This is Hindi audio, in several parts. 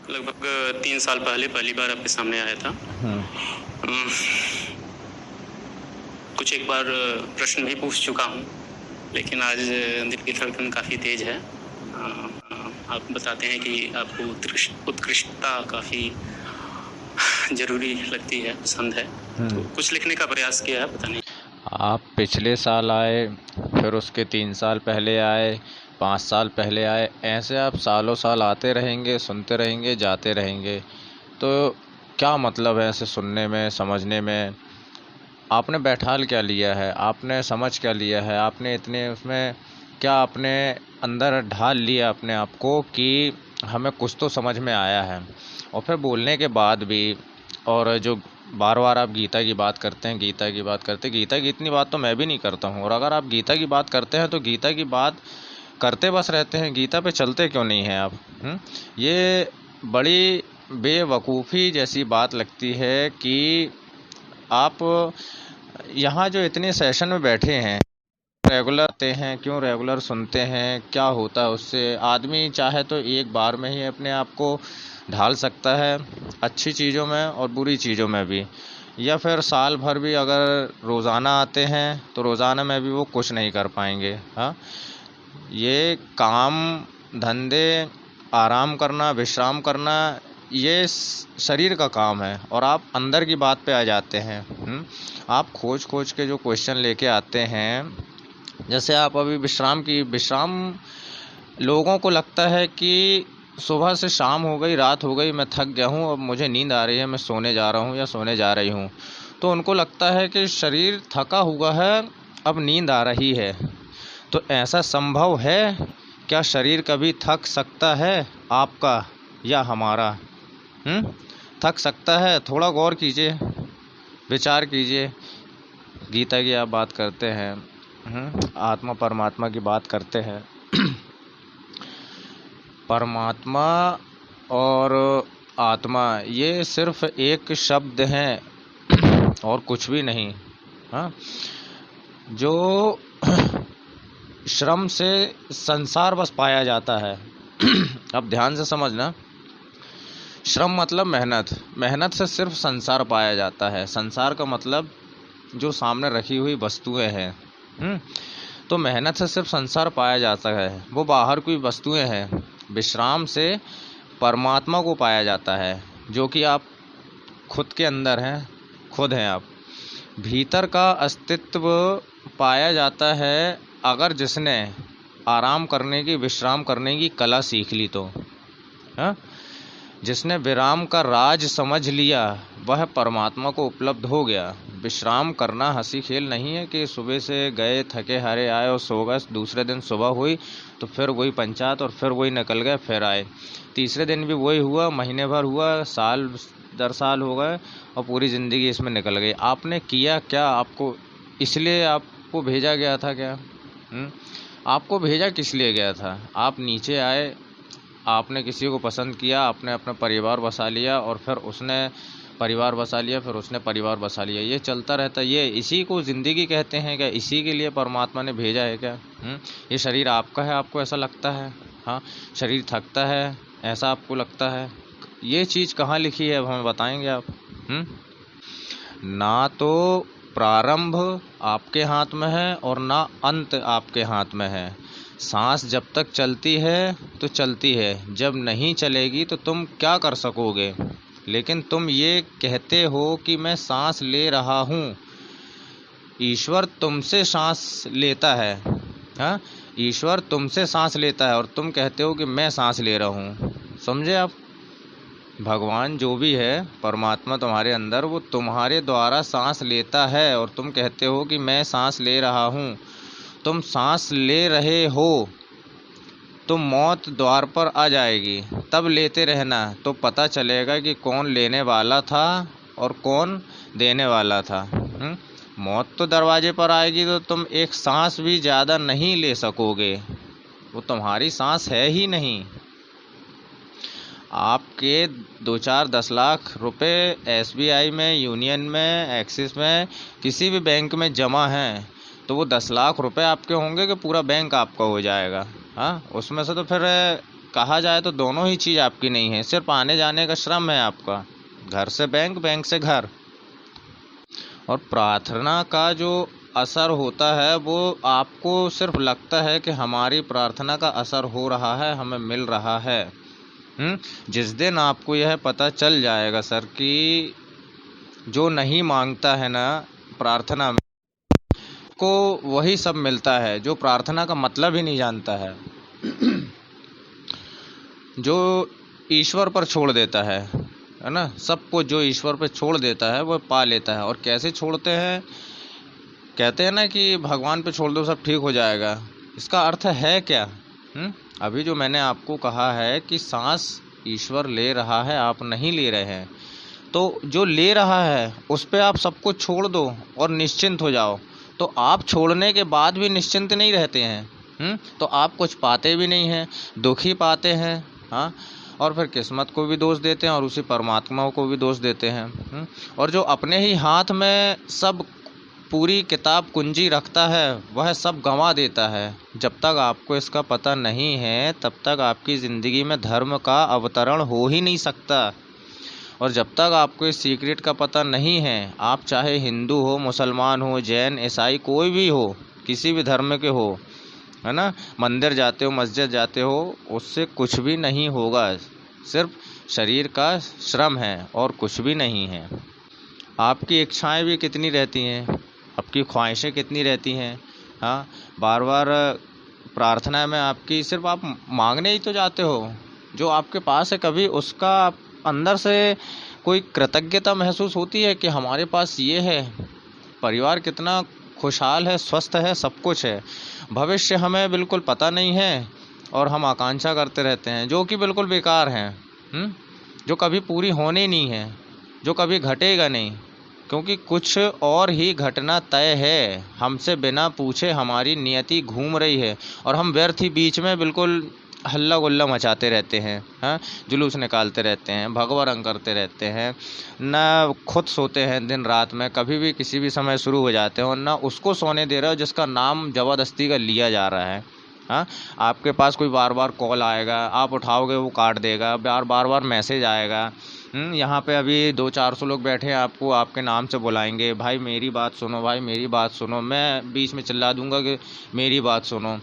लगभग 3 साल पहले पहली बार आपके सामने आया था। उम, कुछ एक बार प्रश्न भी पूछ चुका हूँ, लेकिन आज दिल की धड़कन काफ़ी तेज़ है। आप बताते हैं कि आपको उत्कृष्टता काफ़ी ज़रूरी लगती है, पसंद है, तो कुछ लिखने का प्रयास किया है, पता नहीं। आप पिछले साल आए, फिर उसके 3 साल पहले आए, 5 साल पहले आए, ऐसे आप सालों साल आते रहेंगे, सुनते रहेंगे, जाते रहेंगे। तो क्या मतलब है ऐसे सुनने में, समझने में? आपने बैठाल क्या लिया है? आपने समझ क्या लिया है? आपने इतने उसमें क्या आपने अंदर ढाल लिया अपने आप को कि हमें कुछ तो समझ में आया है? और फिर बोलने के बाद भी, और जो बार बार आप गीता की बात करते हैं, गीता की बात करते हैं, गीता की इतनी बात तो मैं भी नहीं करता हूँ। और अगर आप गीता की बात करते हैं तो गीता की बात करते बस रहते हैं, गीता पे चलते क्यों नहीं हैं आप? ये बड़ी बेवकूफ़ी जैसी बात लगती है कि आप यहाँ जो इतने सेशन में बैठे हैं, रेगुलर आते हैं, क्यों रेगुलर सुनते हैं? क्या होता है उससे? आदमी चाहे तो एक बार में ही अपने आप को ढाल सकता है, अच्छी चीज़ों में और बुरी चीज़ों में भी। या फिर साल भर भी अगर रोज़ाना आते हैं तो रोज़ाना में भी वो कुछ नहीं कर पाएंगे। हाँ, ये काम धंधे, आराम करना, विश्राम करना, ये शरीर का काम है। और आप अंदर की बात पे आ जाते हैं। आप खोज खोज के जो क्वेश्चन लेके आते हैं, जैसे आप अभी विश्राम लोगों को लगता है कि सुबह से शाम हो गई, रात हो गई, मैं थक गया हूँ, अब मुझे नींद आ रही है, मैं सोने जा रहा हूँ या सोने जा रही हूँ। तो उनको लगता है कि शरीर थका हुआ है, अब नींद आ रही है। तो ऐसा संभव है? क्या शरीर कभी थक सकता है आपका या हमारा? थक सकता है? थोड़ा गौर कीजिए, विचार कीजिए। गीता की आप बात करते हैं, आत्मा परमात्मा की बात करते हैं। परमात्मा और आत्मा ये सिर्फ एक शब्द हैं और कुछ भी नहीं। हाँ, जो श्रम से संसार बस पाया जाता है। अब ध्यान से समझना, श्रम मतलब मेहनत, मेहनत से सिर्फ संसार पाया जाता है। संसार का मतलब जो सामने रखी हुई वस्तुएं हैं। तो मेहनत से सिर्फ संसार पाया जाता है, वो बाहर कोई वस्तुएं हैं। विश्राम से परमात्मा को पाया जाता है, जो कि आप खुद के अंदर हैं, खुद हैं आप। भीतर का अस्तित्व पाया जाता है अगर जिसने आराम करने की, विश्राम करने की कला सीख ली तो। हाँ, जिसने विराम का राज समझ लिया वह परमात्मा को उपलब्ध हो गया। विश्राम करना हंसी खेल नहीं है कि सुबह से गए, थके हारे आए और सो गए, दूसरे दिन सुबह हुई तो फिर वही पंचायत और फिर वही निकल गए, फिर आए, तीसरे दिन भी वही हुआ, महीने भर हुआ, साल दर साल हो गए और पूरी ज़िंदगी इसमें निकल गई। आपने किया क्या? आपको इसलिए आपको भेजा गया था क्या? आपको भेजा किस लिए गया था? आप नीचे आए, आपने किसी को पसंद किया, आपने अपना परिवार बसा लिया और फिर उसने परिवार बसा लिया, फिर उसने परिवार बसा लिया, ये चलता रहता है। ये इसी को ज़िंदगी कहते हैं क्या? इसी के लिए परमात्मा ने भेजा है क्या? ये शरीर आपका है, आपको ऐसा लगता है? हाँ, शरीर थकता है, ऐसा आपको लगता है? ये चीज़ कहाँ लिखी है, अब हमें बताएंगे आप? ना तो प्रारंभ आपके हाथ में है और ना अंत आपके हाथ में है। सांस जब तक चलती है तो चलती है, जब नहीं चलेगी तो तुम क्या कर सकोगे? लेकिन तुम ये कहते हो कि मैं सांस ले रहा हूँ, ईश्वर तुमसे सांस लेता है। हाँ, ईश्वर तुमसे सांस लेता है और तुम कहते हो कि मैं सांस ले रहा हूँ। समझे आप? भगवान जो भी है, परमात्मा तुम्हारे अंदर, वो तुम्हारे द्वारा सांस लेता है और तुम कहते हो कि मैं सांस ले रहा हूँ। तुम सांस ले रहे हो तो मौत द्वार पर आ जाएगी, तब लेते रहना तो पता चलेगा कि कौन लेने वाला था और कौन देने वाला था। मौत तो दरवाजे पर आएगी तो तुम एक सांस भी ज़्यादा नहीं ले सकोगे, वो तुम्हारी सांस है ही नहीं। आपके 2-4-10 लाख रुपए SBI में, यूनियन में, एक्सिस में, किसी भी बैंक में जमा हैं तो वो 10 लाख रुपए आपके होंगे कि पूरा बैंक आपका हो जाएगा? हाँ, उसमें से तो फिर कहा जाए तो दोनों ही चीज़ आपकी नहीं है, सिर्फ आने जाने का श्रम है आपका, घर से बैंक, बैंक से घर। और प्रार्थना का जो असर होता है वो आपको सिर्फ लगता है कि हमारी प्रार्थना का असर हो रहा है, हमें मिल रहा है। जिस दिन आपको यह पता चल जाएगा सर कि जो नहीं मांगता है ना प्रार्थना में को वही सब मिलता है, जो प्रार्थना का मतलब ही नहीं जानता है, जो ईश्वर पर छोड़ देता है ना, सबको जो ईश्वर पर छोड़ देता है वो पा लेता है। और कैसे छोड़ते हैं, कहते हैं ना कि भगवान पे छोड़ दो सब ठीक हो जाएगा। इसका अर्थ है क्या? अभी जो मैंने आपको कहा है कि सांस ईश्वर ले रहा है, आप नहीं ले रहे हैं, तो जो ले रहा है उस पे आप सब कुछ छोड़ दो और निश्चिंत हो जाओ। तो आप छोड़ने के बाद भी निश्चिंत नहीं रहते हैं, तो आप कुछ पाते भी नहीं हैं, दुख ही पाते हैं। हाँ, और फिर किस्मत को भी दोष देते हैं और उसी परमात्मा को भी दोष देते हैं। और जो अपने ही हाथ में सब पूरी किताब कुंजी रखता है वह सब गंवा देता है। जब तक आपको इसका पता नहीं है तब तक आपकी ज़िंदगी में धर्म का अवतरण हो ही नहीं सकता। और जब तक आपको इस सीक्रेट का पता नहीं है, आप चाहे हिंदू हो, मुसलमान हो, जैन, ईसाई, कोई भी हो, किसी भी धर्म के हो, है ना, मंदिर जाते हो, मस्जिद जाते हो, उससे कुछ भी नहीं होगा। सिर्फ शरीर का श्रम है और कुछ भी नहीं है। आपकी इच्छाएं भी कितनी रहती हैं, आपकी ख्वाहिशें कितनी रहती हैं। हाँ, बार बार प्रार्थना में आपकी सिर्फ आप मांगने ही तो जाते हो, जो आपके पास है कभी उसका आप अंदर से कोई कृतज्ञता महसूस होती है कि हमारे पास ये है, परिवार कितना खुशहाल है, स्वस्थ है, सब कुछ है। भविष्य हमें बिल्कुल पता नहीं है और हम आकांक्षा करते रहते हैं जो कि बिल्कुल बेकार हैं, जो कभी पूरी होनी नहीं है, जो कभी घटेगा नहीं, क्योंकि कुछ और ही घटना तय है। हमसे बिना पूछे हमारी नियति घूम रही है और हम व्यर्थ ही बीच में बिल्कुल हल्ला गुल्ला मचाते रहते हैं। हाँ, जुलूस निकालते रहते हैं, भगवा रंग करते रहते हैं, ना खुद सोते हैं दिन रात में, कभी भी किसी भी समय शुरू हो जाते हो, ना उसको सोने दे रहे हो जिसका नाम ज़बरदस्ती का लिया जा रहा है। हाँ, आपके पास कोई बार बार कॉल आएगा, आप उठाओगे वो काट देगा, बार बार मैसेज आएगा। यहाँ पे अभी 200-400 लोग बैठे हैं, आपको आपके नाम से बुलाएंगे, भाई मेरी बात सुनो, भाई मेरी बात सुनो, मैं बीच में चिल्ला दूंगा कि मेरी बात सुनो।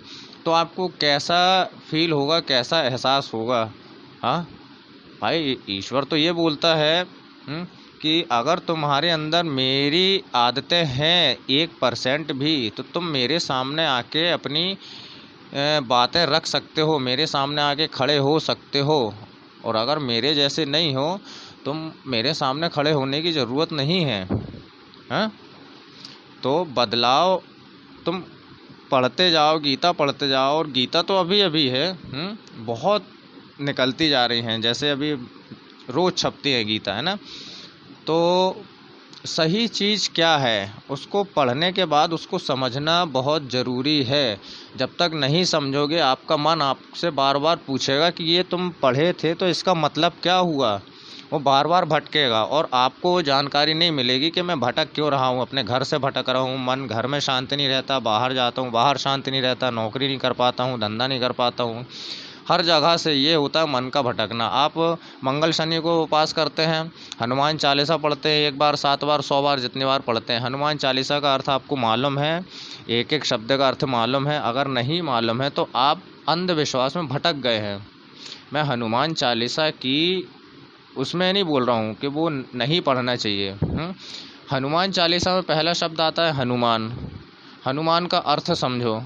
तो आपको कैसा फील होगा, कैसा एहसास होगा? हाँ भाई, ईश्वर तो ये बोलता है कि अगर तुम्हारे अंदर मेरी आदतें हैं 1% भी, तो तुम मेरे सामने आके अपनी बातें रख सकते हो, मेरे सामने आके खड़े हो सकते हो। और अगर मेरे जैसे नहीं हो, तुम मेरे सामने खड़े होने की ज़रूरत नहीं है। हाँ, तो बदलाव तुम पढ़ते जाओ, गीता पढ़ते जाओ, और गीता तो अभी अभी है, बहुत निकलती जा रही हैं, जैसे अभी रोज़ छपती है गीता, है ना। तो सही चीज़ क्या है उसको पढ़ने के बाद उसको समझना बहुत ज़रूरी है। जब तक नहीं समझोगे आपका मन आपसे बार बार पूछेगा कि ये तुम पढ़े थे तो इसका मतलब क्या हुआ, वो बार बार भटकेगा और आपको जानकारी नहीं मिलेगी कि मैं भटक क्यों रहा हूँ, अपने घर से भटक रहा हूँ, मन घर में शांति नहीं रहता, बाहर जाता हूँ बाहर शांति नहीं रहता, नौकरी नहीं कर पाता हूँ, धंधा नहीं कर पाता हूँ, हर जगह से ये होता है मन का भटकना। आप मंगल शनि को उपास करते हैं, हनुमान चालीसा पढ़ते हैं, 1 बार 7 बार 100 बार जितनी बार पढ़ते हैं। हनुमान चालीसा का अर्थ आपको मालूम है, एक एक शब्द का अर्थ मालूम है? अगर नहीं मालूम है तो आप अंधविश्वास में भटक गए हैं। मैं हनुमान चालीसा की उसमें नहीं बोल रहा हूँ कि वो नहीं पढ़ना चाहिए। हनुमान चालीसा में पहला शब्द आता है हनुमान। हनुमान का अर्थ समझो।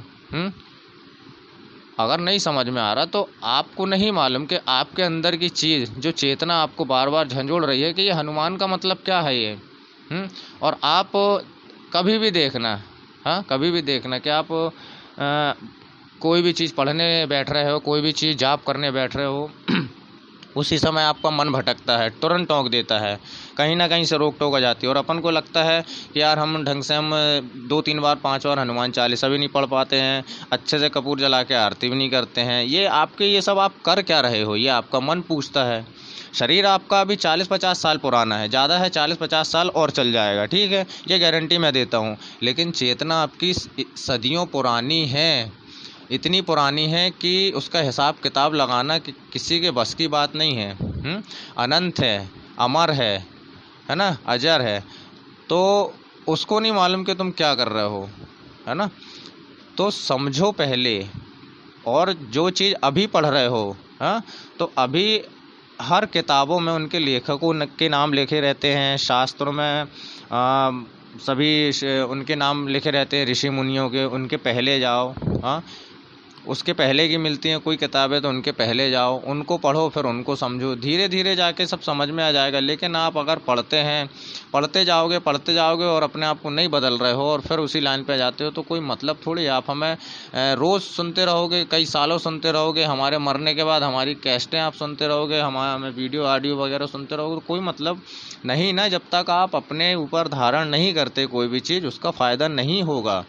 अगर नहीं समझ में आ रहा तो आपको नहीं मालूम कि आपके अंदर की चीज़, जो चेतना आपको बार बार झंझोड़ रही है कि ये हनुमान का मतलब क्या है ये। और आप कभी भी देखना, हाँ कभी भी देखना कि आप कोई भी चीज़ पढ़ने बैठ रहे हो, कोई भी चीज़ जाप करने बैठ रहे हो, उसी समय आपका मन भटकता है, तुरंत टोक देता है, कहीं ना कहीं से रोक टोक आ जाती है। और अपन को लगता है कि यार हम ढंग से हम 2-3 बार 5 बार हनुमान चालीसा भी नहीं पढ़ पाते हैं, अच्छे से कपूर जला के आरती भी नहीं करते हैं। ये सब आप कर क्या रहे हो, ये आपका मन पूछता है। शरीर आपका अभी 40-50 साल पुराना है, ज़्यादा है 40-50 साल और चल जाएगा, ठीक है, ये गारंटी मैं देता हूँ। लेकिन चेतना आपकी सदियों पुरानी है। इतनी पुरानी है कि उसका हिसाब किताब लगाना किसी के बस की बात नहीं है। अनंत है, अमर है ना, अजर है। तो उसको नहीं मालूम कि तुम क्या कर रहे हो, है ना। तो समझो पहले, और जो चीज़ अभी पढ़ रहे हो, हाँ, तो अभी हर किताबों में उनके लेखकों के नाम लिखे रहते हैं, शास्त्रों में सभी उनके नाम लिखे रहते हैं, ऋषि मुनियों के। उनके पहले जाओ, हाँ, उसके पहले की मिलती हैं कोई किताबें तो उनके पहले जाओ, उनको पढ़ो, फिर उनको समझो, धीरे धीरे जाके सब समझ में आ जाएगा। लेकिन आप अगर पढ़ते जाओगे और अपने आप को नहीं बदल रहे हो और फिर उसी लाइन पे जाते हो तो कोई मतलब थोड़ी। आप हमें रोज़ सुनते रहोगे, कई सालों सुनते रहोगे, हमारे मरने के बाद हमारी कैसेटें आप सुनते रहोगे, हमें वीडियो ऑडियो वगैरह सुनते रहोगे, तो कोई मतलब नहीं ना। जब तक आप अपने ऊपर धारण नहीं करते कोई भी चीज़, उसका फ़ायदा नहीं होगा।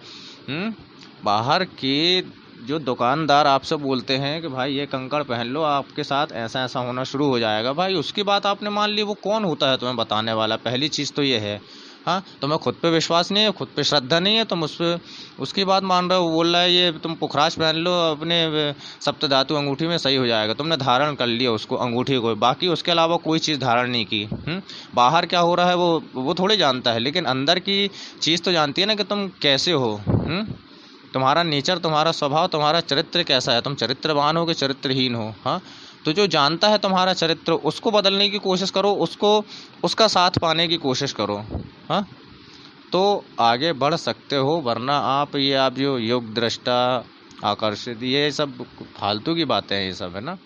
बाहर के जो दुकानदार आपसे बोलते हैं कि भाई ये कंकड़ पहन लो, आपके साथ ऐसा ऐसा होना शुरू हो जाएगा, भाई उसकी बात आपने मान ली, वो कौन होता है तुम्हें बताने वाला? पहली चीज़ तो ये है। हाँ, तुम्हें खुद पे विश्वास नहीं है, खुद पे श्रद्धा नहीं है, तुम उसकी बात मान रहे हो। बोल रहा है ये तुम पुखराज पहन लो अपने सप्तधातु अंगूठी में, सही हो जाएगा। तुमने धारण कर लिया उसको, अंगूठी को, बाकी उसके अलावा कोई चीज़ धारण नहीं की। बाहर क्या हो रहा है वो थोड़ी जानता है, लेकिन अंदर की चीज़ तो जानती है ना कि तुम कैसे हो। तुम्हारा नेचर, तुम्हारा स्वभाव, तुम्हारा चरित्र कैसा है, तुम चरित्रवान हो कि चरित्रहीन हो। हाँ, तो जो जानता है तुम्हारा चरित्र, उसको बदलने की कोशिश करो, उसका साथ पाने की कोशिश करो। हाँ, तो आगे बढ़ सकते हो, वरना आप जो योग दृष्टा, आकर्षित, ये सब फालतू की बातें हैं, ये सब, है ना।